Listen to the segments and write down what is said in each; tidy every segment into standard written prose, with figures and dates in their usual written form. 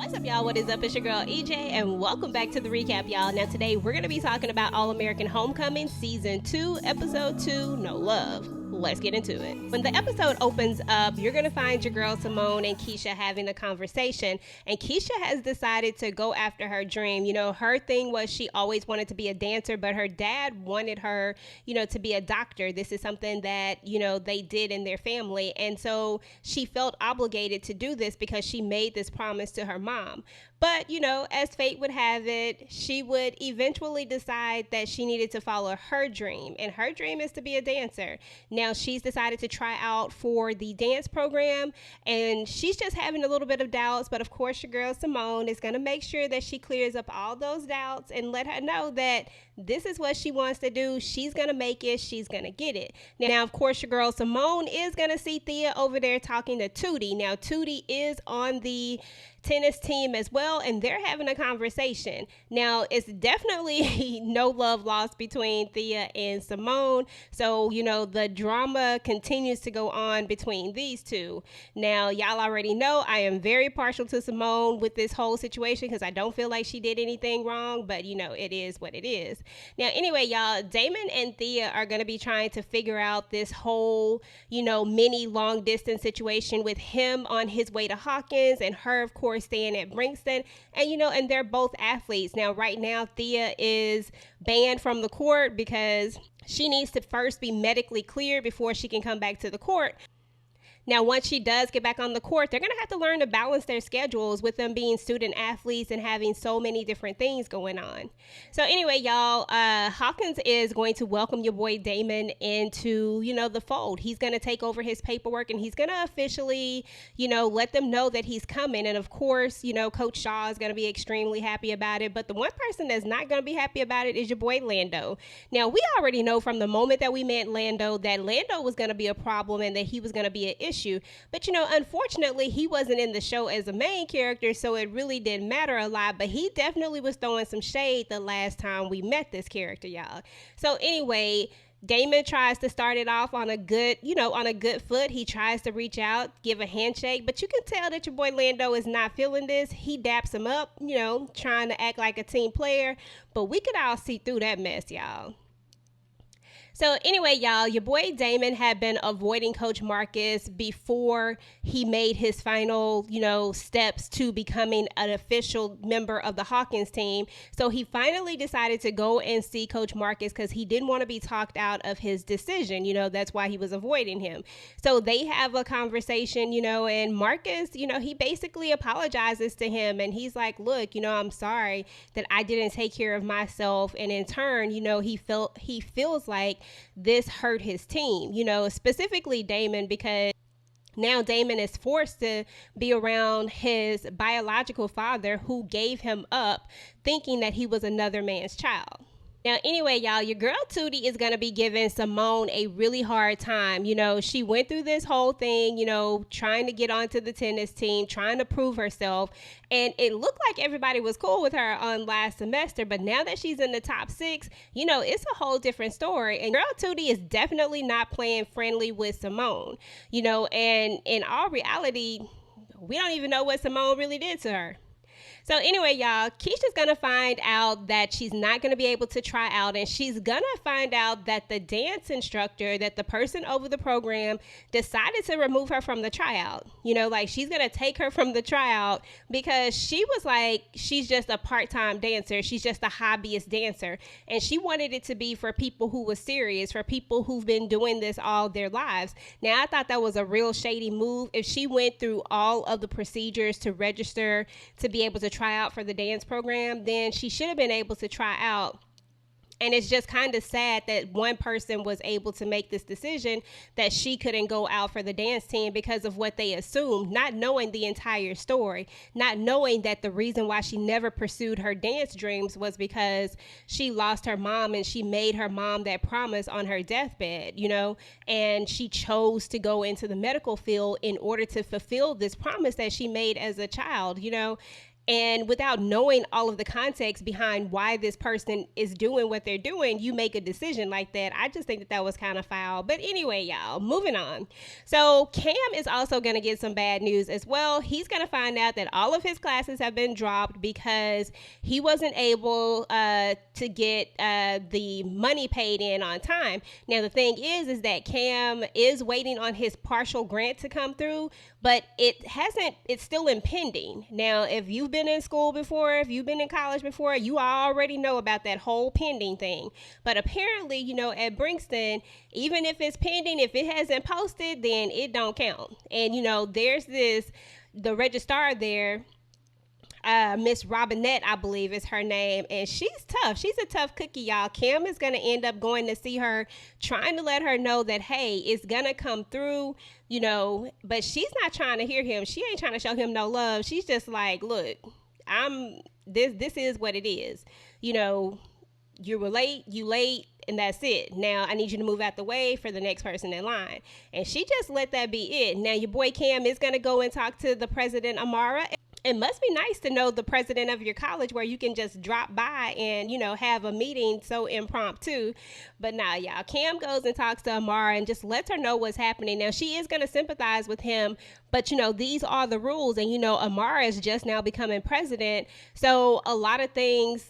What's up, y'all? What is up? It's your girl EJ, and welcome back to the recap, y'all. Now, today we're going to be talking about All American Homecoming Season 2, Episode 2, No Love. Let's get into it. When the episode opens up, you're going to find your girl Simone and Keisha having a conversation, and Keisha has decided to go after her dream. You know, her thing was she always wanted to be a dancer, but her dad wanted her, to be a doctor. This is something that, they did in their family, and so she felt obligated to do this because she made this promise to her mom. But, as fate would have it, she would eventually decide that she needed to follow her dream, and her dream is to be a dancer. Now, she's decided to try out for the dance program, and she's just having a little bit of doubts, but of course your girl Simone is going to make sure that she clears up all those doubts and let her know that this is what she wants to do. She's going to make it. She's going to get it. Now, of course, your girl Simone is going to see Thea over there talking to Tootie. Now, Tootie is on the tennis team as well, and they're having a conversation. Now, it's definitely no love lost between Thea and Simone, so the drama continues to go on between these two. Now, y'all already know I am very partial to Simone with this whole situation because I don't feel like she did anything wrong, but it is what it is. Now, anyway, y'all, Damon and Thea are going to be trying to figure out this whole mini long distance situation with him on his way to Hawkins and her, of course, staying at Brinkston, and they're both athletes. Now, right now, Thea is banned from the court because she needs to first be medically cleared before she can come back to the court. Now, once she does get back on the court, they're going to have to learn to balance their schedules with them being student athletes and having so many different things going on. So anyway, y'all, Hawkins is going to welcome your boy Damon into, the fold. He's going to take over his paperwork and he's going to officially, let them know that he's coming. And of course, Coach Shaw is going to be extremely happy about it. But the one person that's not going to be happy about it is your boy Lando. Now, we already know from the moment that we met Lando that Lando was going to be a problem and that he was going to be an issue. But unfortunately he wasn't in the show as a main character, so it really didn't matter a lot, but he definitely was throwing some shade the last time we met this character, y'all. So anyway, Damon tries to start it off on a good, on a good foot. He tries to reach out, give a handshake, but you can tell that your boy Lando is not feeling this. He daps him up, trying to act like a team player, but we could all see through that mess, y'all. So anyway, y'all, your boy Damon had been avoiding Coach Marcus before he made his final, steps to becoming an official member of the Hawkins team. So he finally decided to go and see Coach Marcus because he didn't want to be talked out of his decision. That's why he was avoiding him. So they have a conversation, and Marcus, he basically apologizes to him. And he's like, look, I'm sorry that I didn't take care of myself. And in turn, he feels like this hurt his team, specifically Damon, because now Damon is forced to be around his biological father who gave him up thinking that he was another man's child. Now, anyway, y'all, your girl Tootie is going to be giving Simone a really hard time. She went through this whole thing, trying to get onto the tennis team, trying to prove herself. And it looked like everybody was cool with her on last semester. But now that she's in the top 6, it's a whole different story. And girl Tootie is definitely not playing friendly with Simone, and in all reality, we don't even know what Simone really did to her. So anyway, y'all, Keisha's going to find out that she's not going to be able to try out, and she's going to find out that the dance instructor, that the person over the program decided to remove her from the tryout. She's going to take her from the tryout because she was like, she's just a part-time dancer. She's just a hobbyist dancer. And she wanted it to be for people who were serious, for people who've been doing this all their lives. Now, I thought that was a real shady move. If she went through all of the procedures to register to be able to try out for the dance program, then she should have been able to try out. And it's just kind of sad that one person was able to make this decision that she couldn't go out for the dance team because of what they assumed, not knowing the entire story, not knowing that the reason why she never pursued her dance dreams was because she lost her mom and she made her mom that promise on her deathbed, and she chose to go into the medical field in order to fulfill this promise that she made as a child, And without knowing all of the context behind why this person is doing what they're doing, you make a decision like that. I just think that that was kind of foul. But anyway, y'all, moving on. So Cam is also going to get some bad news as well. He's going to find out that all of his classes have been dropped because he wasn't able to get the money paid in on time. Now, the thing is that Cam is waiting on his partial grant to come through, but it's still impending. Now, if you've been in school before, if you've been in college before, you already know about that whole pending thing. But apparently, at Brinkston, even if it's pending, if it hasn't posted, then it don't count. And, there's the registrar there, Miss Robinette, I believe is her name, and she's tough. She's a tough cookie, y'all. Cam is going to end up going to see her, trying to let her know that, hey, it's going to come through, but she's not trying to hear him. She ain't trying to show him no love. She's just like, look, this is what it is. You were late, you late, and that's it. Now I need you to move out the way for the next person in line. And she just let that be it. Now your boy Cam is going to go and talk to the president, Amara. It must be nice to know the president of your college where you can just drop by and, have a meeting so impromptu. But nah, y'all, Cam goes and talks to Amara and just lets her know what's happening. Now, she is going to sympathize with him, but, these are the rules. And, Amara is just now becoming president. So a lot of things,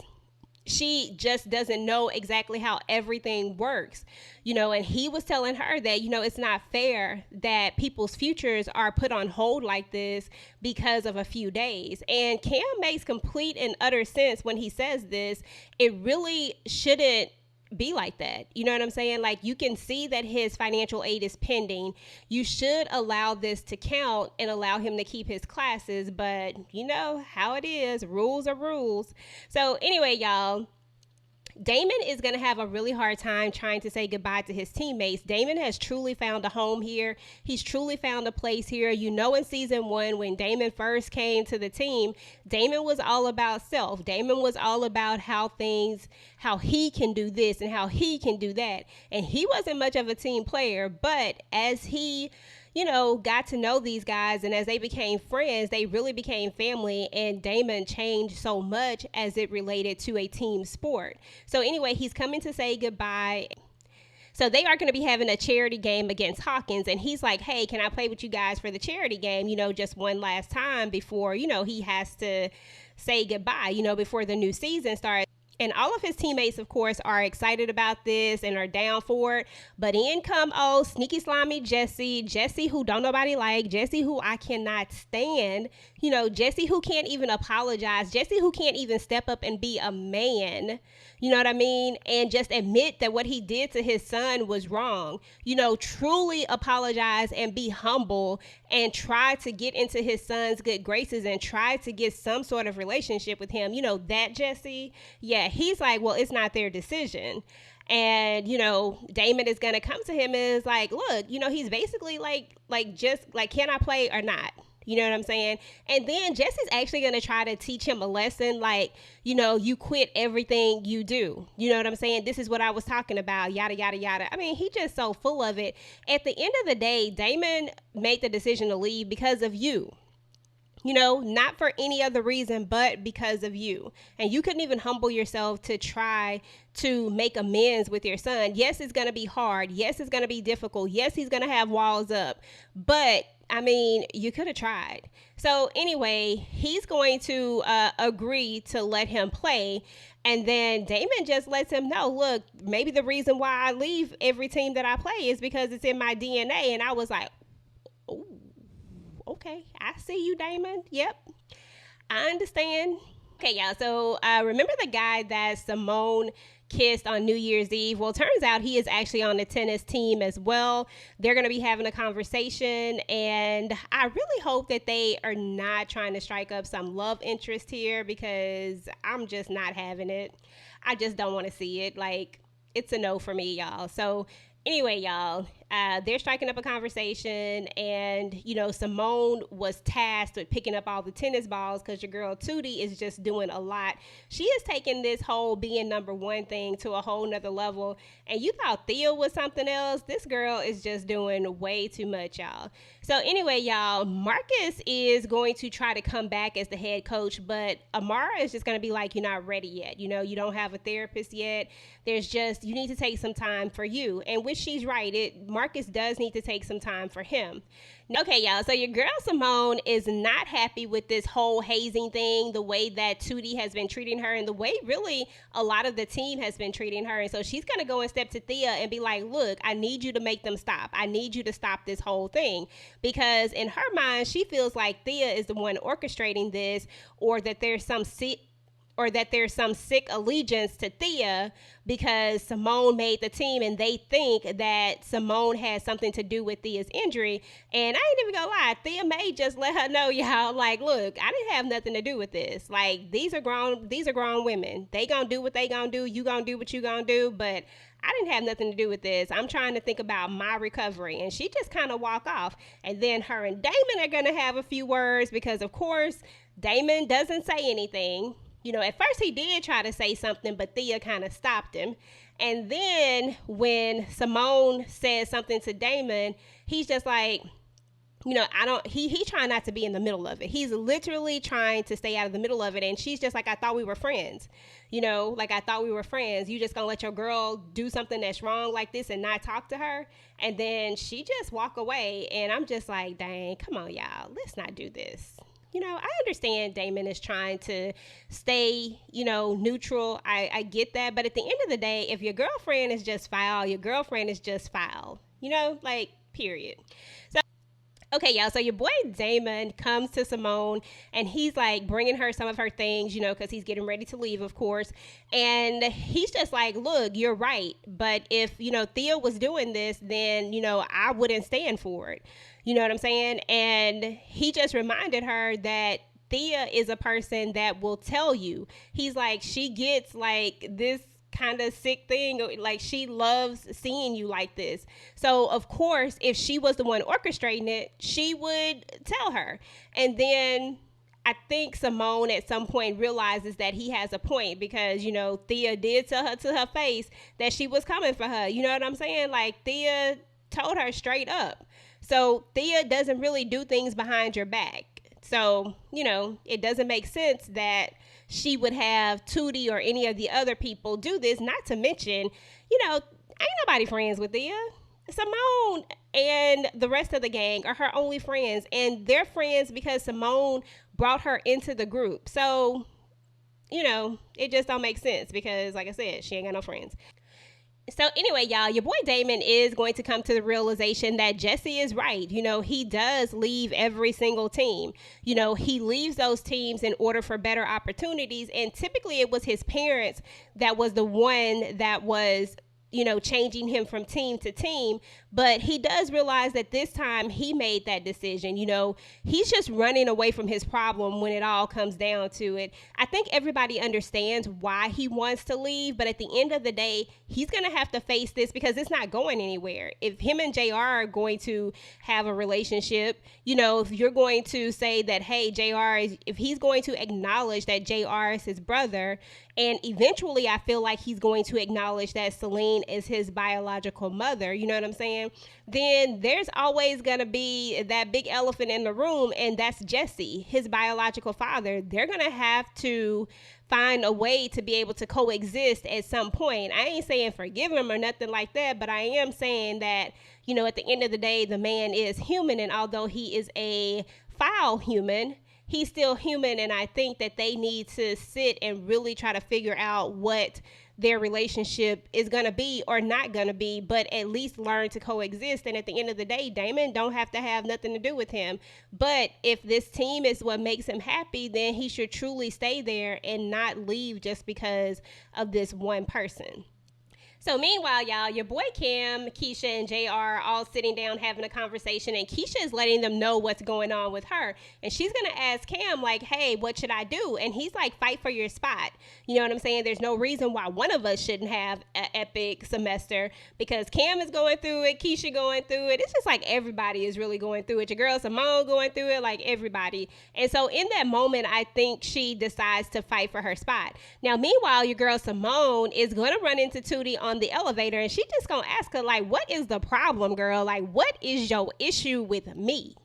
she just doesn't know exactly how everything works, and he was telling her that, it's not fair that people's futures are put on hold like this because of a few days. And Cam makes complete and utter sense when he says this. It really shouldn't be like that. You know what I'm saying? Like, you can see that his financial aid is pending. You should allow this to count and allow him to keep his classes. But you know how it is. Rules are rules. So anyway, y'all, Damon is going to have a really hard time trying to say goodbye to his teammates. Damon has truly found a home here. He's truly found a place here. In season 1, when Damon first came to the team, Damon was all about self. Damon was all about how he can do this and how he can do that. And he wasn't much of a team player, but as he got to know these guys, and as they became friends, they really became family, and Damon changed so much as it related to a team sport. So anyway, he's coming to say goodbye. So they are going to be having a charity game against Hawkins, and he's like, hey, can I play with you guys for the charity game, just one last time before, he has to say goodbye, before the new season starts. And all of his teammates, of course, are excited about this and are down for it. But in come sneaky slimy Jessie who don't nobody like, Jessie who I cannot stand, Jessie who can't even apologize, Jessie who can't even step up and be a man, you know what I mean? And just admit that what he did to his son was wrong, truly apologize and be humble and try to get into his son's good graces and try to get some sort of relationship with him. That Jessie, yeah, he's like, well, it's not their decision. And, Damon is going to come to him and is like, look, he's basically like, just like, can I play or not? You know what I'm saying? And then Jesse's actually going to try to teach him a lesson like, you quit everything you do. You know what I'm saying? This is what I was talking about, yada, yada, yada. I mean, he just so full of it. At the end of the day, Damon made the decision to leave because of you. Not for any other reason, but because of you. And you couldn't even humble yourself to try to make amends with your son. Yes, it's going to be hard. Yes, it's going to be difficult. Yes, he's going to have walls up. But, I mean, you could have tried. So anyway, he's going to agree to let him play. And then Damon just lets him know, look, maybe the reason why I leave every team that I play is because it's in my DNA. And I was like, oh. Okay, I see you, Damon. Yep, I understand. Okay, y'all, so remember the guy that Simone kissed on New Year's Eve? Well, turns out he is actually on the tennis team as well. They're going to be having a conversation, and I really hope that they are not trying to strike up some love interest here, because I'm just not having it. I just don't want to see it. Like, it's a no for me, y'all. So anyway, y'all, they're striking up a conversation, and Simone was tasked with picking up all the tennis balls because your girl Tootie is just doing a lot. She is taking this whole being number one thing to a whole nother level. And you thought Thea was something else. This girl is just doing way too much, y'all. So anyway, y'all, Marcus is going to try to come back as the head coach, but Amara is just going to be like, you're not ready yet. You don't have a therapist yet. You need to take some time for you. And which she's right. Marcus does need to take some time for him. Okay, y'all, so your girl Simone is not happy with this whole hazing thing, the way that Tootie has been treating her, and the way really a lot of the team has been treating her. And so she's going to go and step to Thea and be like, look, I need you to make them stop. I need you to stop this whole thing. Because in her mind, she feels like Thea is the one orchestrating this, or that there's some sick allegiance to Thea because Simone made the team, and they think that Simone has something to do with Thea's injury. And I ain't even gonna lie, Thea may just let her know, y'all, like, look, I didn't have nothing to do with this. Like, these are grown women. They gonna do what they gonna do. You gonna do what you gonna do. But I didn't have nothing to do with this. I'm trying to think about my recovery. And she just kind of walk off. And then her and Damon are going to have a few words because, of course, Damon doesn't say anything. At first he did try to say something, but Thea kind of stopped him. And then when Simone says something to Damon, he's just like, he trying not to be in the middle of it. He's literally trying to stay out of the middle of it. And she's just like, I thought we were friends. I thought we were friends. You just gonna let your girl do something that's wrong like this and not talk to her? And then she just walk away. And I'm just like, dang, come on, y'all. Let's not do this. I understand Damon is trying to stay, neutral. I get that. But at the end of the day, if your girlfriend is just foul, your girlfriend is just foul. Period. So, okay, y'all, so your boy Damon comes to Simone, and he's like bringing her some of her things, because he's getting ready to leave, of course. And he's just like, look, you're right. But if, Thea was doing this, then, I wouldn't stand for it. You know what I'm saying? And he just reminded her that Thea is a person that will tell you. He's like, she gets like this kind of sick thing, like she loves seeing you like this. So of course, if she was the one orchestrating it, she would tell her. And then I think Simone at some point realizes that he has a point because, Thea did tell her to her face that she was coming for her. You know what I'm saying? Like, Thea told her straight up. So Thea doesn't really do things behind your back. So, it doesn't make sense that she would have Tootie or any of the other people do this. Not to mention, ain't nobody friends with Thea. Simone and the rest of the gang are her only friends. And they're friends because Simone brought her into the group. So, it just don't make sense because, like I said, she ain't got no friends. So anyway, y'all, your boy Damon is going to come to the realization that Jessie is right. He does leave every single team. He leaves those teams in order for better opportunities. And typically it was his parents that was the one that was, changing him from team to team. But he does realize that this time he made that decision. He's just running away from his problem when it all comes down to it. I think everybody understands why he wants to leave, but at the end of the day, he's going to have to face this because it's not going anywhere. If him and JR are going to have a relationship, if you're going to say that, hey, if he's going to acknowledge that JR is his brother, and eventually I feel like he's going to acknowledge that Celine is his biological mother, you know what I'm saying? Then there's always going to be that big elephant in the room, and that's Jesse, his biological father. They're going to have to find a way to be able to coexist at some point. I ain't saying forgive him or nothing like that, but I am saying that, at the end of the day, the man is human, and although he is a foul human, he's still human, and I think that they need to sit and really try to figure out what their relationship is going to be or not going to be, but at least learn to coexist. And at the end of the day, Damon don't have to have nothing to do with him. But if this team is what makes him happy, then he should truly stay there and not leave just because of this one person. So meanwhile, y'all, your boy Cam, Keisha, and JR are all sitting down having a conversation, and Keisha is letting them know what's going on with her. And she's gonna ask Cam, like, hey, what should I do? And he's like, fight for your spot. You know what I'm saying? There's no reason why one of us shouldn't have an epic semester, because Cam is going through it, Keisha going through it. It's just like everybody is really going through it. Your girl Simone going through it, like everybody. And so in that moment, I think she decides to fight for her spot. Now, meanwhile, your girl Simone is gonna run into Tootie on the elevator, and she just gonna ask her, like, what is the problem, girl? Like, what is your issue with me?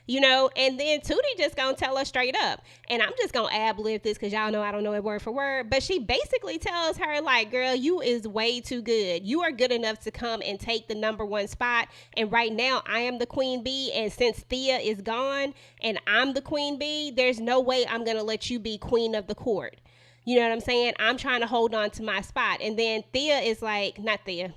You know, and then Tootie just gonna tell her straight up. And I'm just gonna ad-lib this because y'all know I don't know it word for word. But she basically tells her, like, girl, you is way too good. You are good enough to come and take the number one spot. And right now, I am the queen bee. And since Thea is gone and I'm the queen bee, there's no way I'm gonna let you be queen of the court. You know what I'm saying? I'm trying to hold on to my spot. And then Thea is like, not Thea.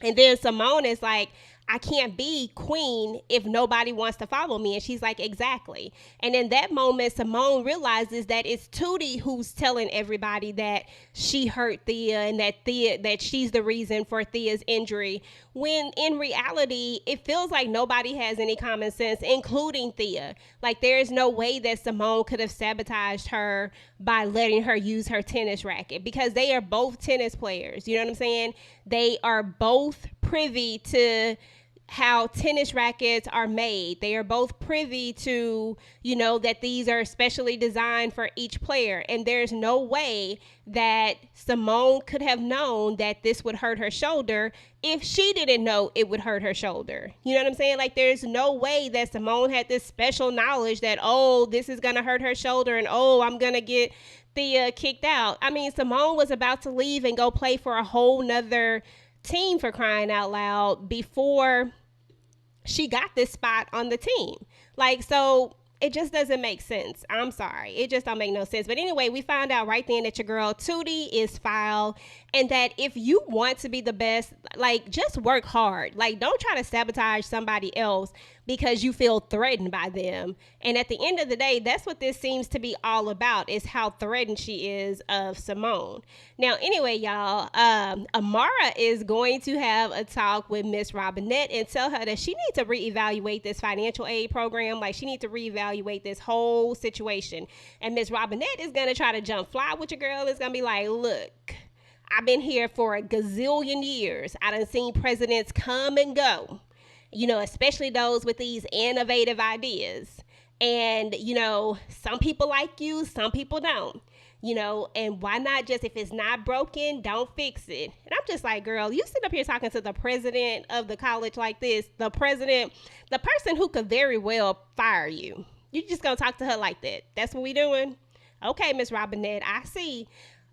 And then Simone is like, I can't be queen if nobody wants to follow me. And she's like, exactly. And in that moment, Simone realizes that it's Tootie who's telling everybody that she hurt Thea and that she's the reason for Thea's injury. When in reality, it feels like nobody has any common sense, including Thea. Like, there is no way that Simone could have sabotaged her by letting her use her tennis racket, because they are both tennis players. You know what I'm saying? They are both privy to how tennis rackets are made. They are both privy to, you know, that these are specially designed for each player. And there's no way that Simone could have known that this would hurt her shoulder if she didn't know it would hurt her shoulder. You know what I'm saying? Like, there's no way that Simone had this special knowledge that, oh, this is going to hurt her shoulder, and oh, I'm going to get Thea kicked out. I mean, Simone was about to leave and go play for a whole nother team, for crying out loud, before she got this spot on the team. Like, so it just doesn't make sense. I'm sorry. It just don't make no sense. But anyway, we found out right then that your girl Tootie is foul, and that if you want to be the best, like, just work hard. Like, don't try to sabotage somebody else because you feel threatened by them. And at the end of the day, that's what this seems to be all about, is how threatened she is of Simone. Now, anyway, y'all, Amara is going to have a talk with Miss Robinette and tell her that she needs to reevaluate this financial aid program. Like, she needs to reevaluate this whole situation. And Miss Robinette is going to try to jump fly with your girl. It's going to be like, look, I've been here for a gazillion years. I done seen presidents come and go, you know, especially those with these innovative ideas. And, you know, some people like you, some people don't, you know, and why not just, if it's not broken, don't fix it. And I'm just like, girl, you sit up here talking to the president of the college like this, the president, the person who could very well fire you. You just gonna talk to her like that? That's what we doing? Okay, Miss Robinette, I see.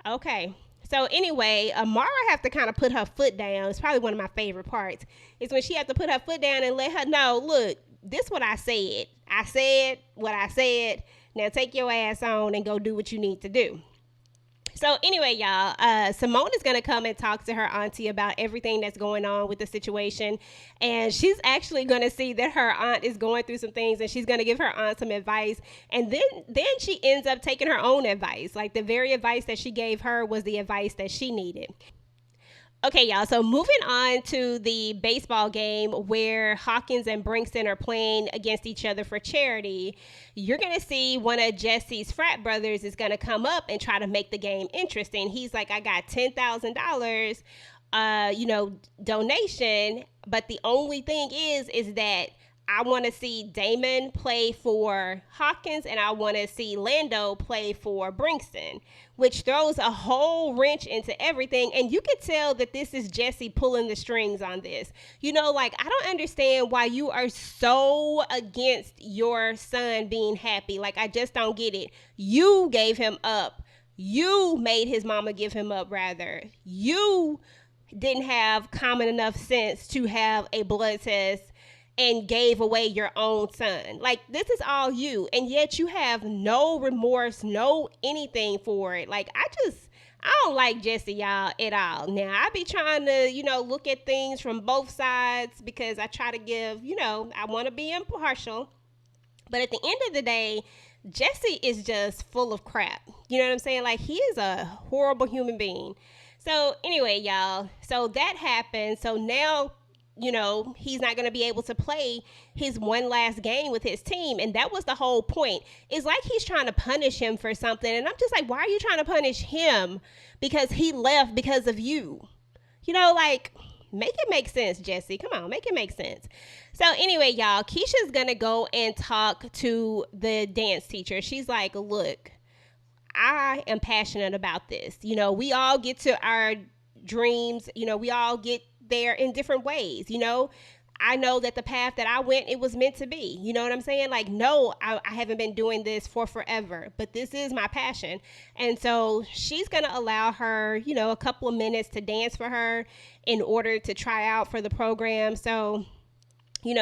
Okay. So anyway, Amara have to kind of put her foot down. It's probably one of my favorite parts, is when she have to put her foot down and let her know, look, this what I said. I said what I said. Now take your ass on and go do what you need to do. So anyway, y'all, Simone is going to come and talk to her auntie about everything that's going on with the situation. And she's actually going to see that her aunt is going through some things, and she's going to give her aunt some advice. And then she ends up taking her own advice. Like, the very advice that she gave her was the advice that she needed. Okay, y'all, so moving on to the baseball game where Hawkins and Brinkston are playing against each other for charity, you're going to see one of Jessie's frat brothers is going to come up and try to make the game interesting. He's like, I got $10,000, donation, but the only thing is that I want to see Damon play for Hawkins, and I want to see Lando play for Brinkston, which throws a whole wrench into everything. And you can tell that this is Jessie pulling the strings on this. You know, like, I don't understand why you are so against your son being happy. Like, I just don't get it. You gave him up. You made his mama give him up, rather. You didn't have common enough sense to have a blood test and gave away your own son. Like, this is all you, and yet you have no remorse, no anything for it. Like, I don't like Jessie, y'all, at all. Now, I be trying to, look at things from both sides, because I try to give, I want to be impartial. But at the end of the day, Jessie is just full of crap. You know what I'm saying? Like, he is a horrible human being. So anyway, y'all, so that happened. So now, he's not going to be able to play his one last game with his team. And that was the whole point. It's like he's trying to punish him for something. And I'm just like, why are you trying to punish him? Because he left because of you. Like, make it make sense, Jessie. Come on, make it make sense. So anyway, y'all, Keisha's going to go and talk to the dance teacher. She's like, look, I am passionate about this. We all get to our dreams. We all get there in different ways. I know that the path that I went, it was meant to be. You know what I'm saying? Like, no, I haven't been doing this for forever, but this is my passion. And so she's going to allow her, a couple of minutes to dance for her in order to try out for the program. So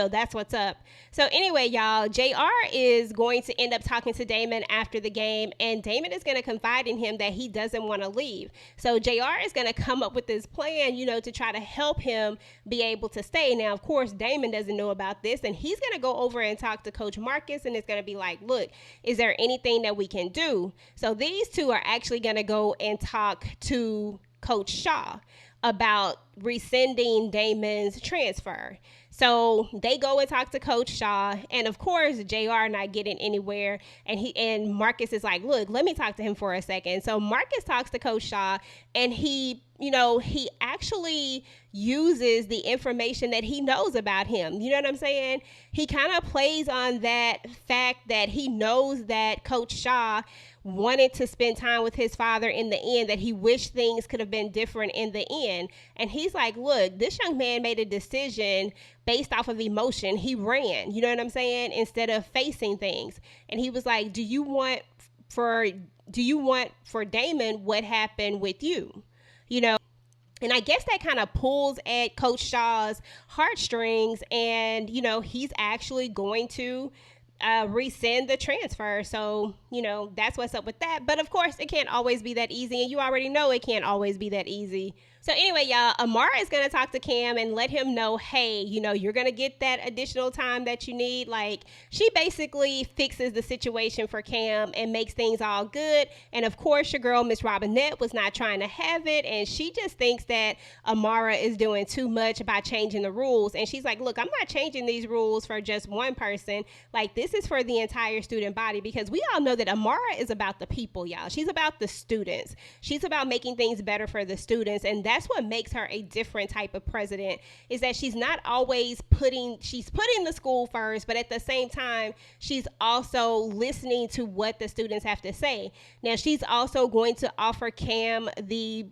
that's what's up. So anyway, y'all, JR is going to end up talking to Damon after the game, and Damon is going to confide in him that he doesn't want to leave. So JR is going to come up with this plan, to try to help him be able to stay. Now, of course, Damon doesn't know about this, and he's going to go over and talk to Coach Marcus, and it's going to be like, look, is there anything that we can do? So these two are actually going to go and talk to Coach Shaw about rescinding Damon's transfer. So they go and talk to Coach Shaw, and of course, JR not getting anywhere. And Marcus is like, look, let me talk to him for a second. So Marcus talks to Coach Shaw, and he actually uses the information that he knows about him. You know what I'm saying? He kind of plays on that fact that he knows that Coach Shaw wanted to spend time with his father in the end, that he wished things could have been different in the end. And he's like, look, this young man made a decision based off of emotion. He ran, you know what I'm saying, instead of facing things. And he was like, do you want for Damon what happened with you? And I guess that kind of pulls at Coach Shaw's heartstrings, and he's actually going to rescind the transfer. So that's what's up with that. But of course, it can't always be that easy, and you already know it can't always be that easy. So anyway, y'all, Amara is going to talk to Cam and let him know, hey, you're going to get that additional time that you need. Like, she basically fixes the situation for Cam and makes things all good. And of course, your girl, Miss Robinette, was not trying to have it. And she just thinks that Amara is doing too much by changing the rules. And she's like, look, I'm not changing these rules for just one person. Like, this is for the entire student body, because we all know that Amara is about the people, y'all. She's about the students. She's about making things better for the students. And that's what makes her a different type of president, is that she's not always putting the school first, but at the same time, she's also listening to what the students have to say. Now, she's also going to offer Cam the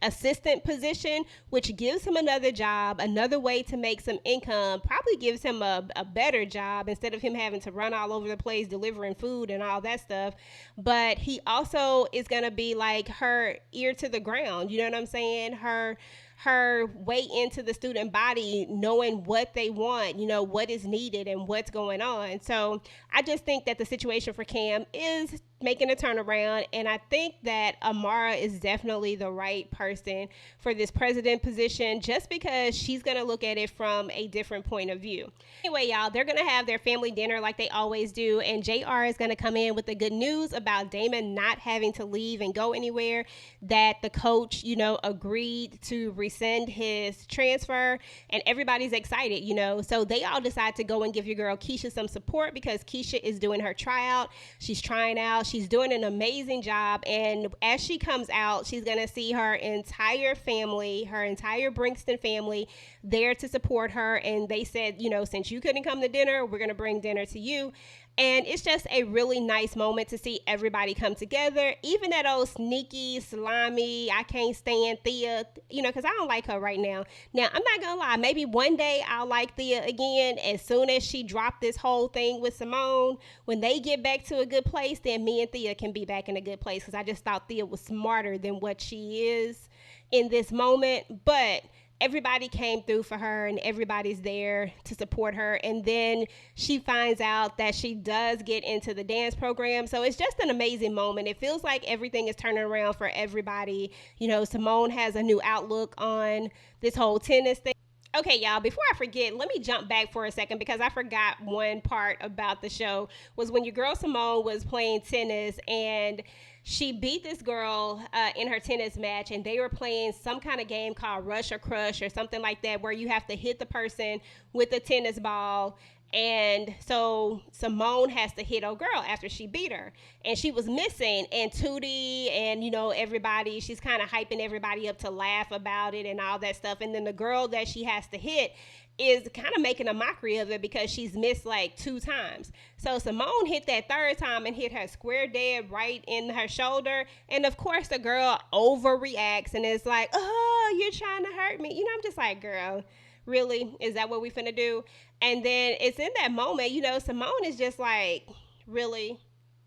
assistant position, which gives him another job, another way to make some income, probably gives him a better job instead of him having to run all over the place delivering food and all that stuff. But he also is going to be like her ear to the ground, you know what I'm saying? Her way into the student body, knowing what they want, what is needed and what's going on. So I just think that the situation for Cam is making a turnaround, and I think that Amara is definitely the right person for this president position, just because she's going to look at it from a different point of view. Anyway, y'all, they're going to have their family dinner like they always do, and JR is going to come in with the good news about Damon not having to leave and go anywhere, that the coach, agreed to rescind his transfer, and everybody's excited, so they all decide to go and give your girl Keisha some support, because Keisha is doing her tryout. She's trying out. She's doing an amazing job, and as she comes out, she's going to see her entire family, her entire Brinkston family, there to support her. And they said, since you couldn't come to dinner, we're going to bring dinner to you. And it's just a really nice moment to see everybody come together. Even that old sneaky, slimy, I can't stand Thea, because I don't like her right now. Now, I'm not going to lie. Maybe one day I'll like Thea again. As soon as she dropped this whole thing with Simone, when they get back to a good place, then me and Thea can be back in a good place, because I just thought Thea was smarter than what she is in this moment. But everybody came through for her, and everybody's there to support her. And then she finds out that she does get into the dance program. So it's just an amazing moment. It feels like everything is turning around for everybody. Simone has a new outlook on this whole tennis thing. Okay, y'all, before I forget, let me jump back for a second because I forgot one part about the show was when your girl Simone was playing tennis and she beat this girl in her tennis match, and they were playing some kind of game called Rush or Crush or something like that where you have to hit the person with a tennis ball. And so Simone has to hit a girl after she beat her, and she was missing. And Tootie and everybody, she's kind of hyping everybody up to laugh about it and all that stuff. And then the girl that she has to hit is kind of making a mockery of it because she's missed like 2 times. So Simone hit that 3rd time and hit her square dead right in her shoulder. And of course the girl overreacts and is like, "Oh, you're trying to hurt me." I'm just like, girl, really? Is that what we finna do? And then it's in that moment, Simone is just like, really?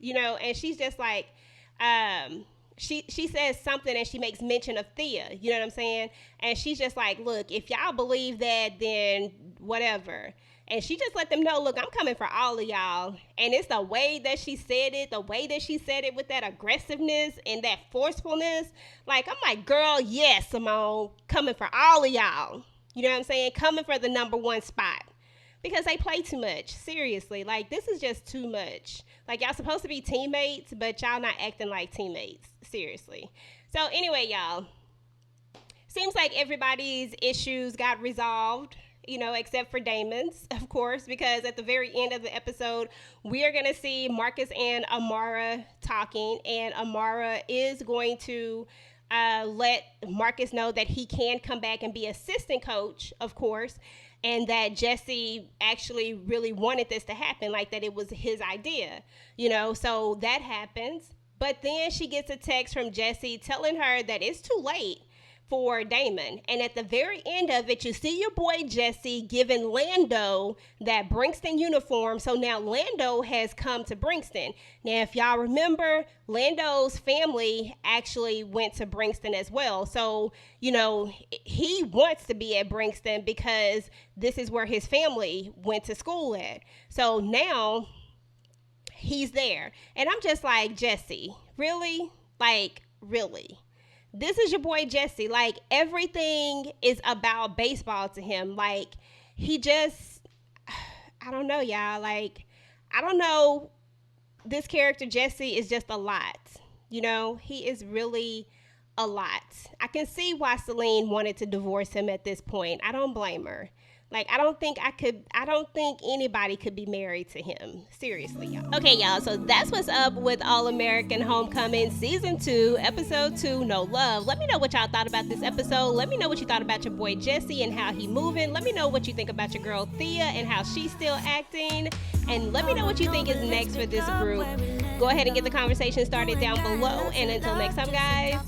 And she's just like, she says something and she makes mention of Thea, you know what I'm saying? And she's just like, look, if y'all believe that, then whatever. And she just let them know, look, I'm coming for all of y'all. And it's the way that she said it, with that aggressiveness and that forcefulness. Like, I'm like, girl, yes, Simone, coming for all of y'all. You know what I'm saying? Coming for the number 1 spot. Because they play too much. Seriously. Like, this is just too much. Like, y'all supposed to be teammates, but y'all not acting like teammates. Seriously. So, anyway, y'all. Seems like everybody's issues got resolved, except for Damon's, of course, because at the very end of the episode, we are going to see Marcus and Amara talking, and Amara is going to let Marcus know that he can come back and be assistant coach, of course, and that Jessie actually really wanted this to happen, like that it was his idea, so that happens. But then she gets a text from Jessie telling her that it's too late for Damon. And at the very end of it, you see your boy Jesse giving Lando that Brinkston uniform. So now Lando has come to Brinkston. Now, if y'all remember, Lando's family actually went to Brinkston as well. So, he wants to be at Brinkston because this is where his family went to school at. So now he's there. And I'm just like, Jesse, really? Like, really? This is your boy Jesse. Like, everything is about baseball to him. Like, he just, I don't know, y'all. Like, I don't know. This character, Jesse, is just a lot. He is really a lot. I can see why Celine wanted to divorce him at this point. I don't blame her. Like, I don't think anybody could be married to him. Seriously, y'all. Okay, y'all, so that's what's up with All American Homecoming Season 2, Episode 2, No Love. Let me know what y'all thought about this episode. Let me know what you thought about your boy Jesse and how he moving. Let me know what you think about your girl Thea and how she's still acting. And let me know what you think is next for this group. Go ahead and get the conversation started down below. And until next time, guys,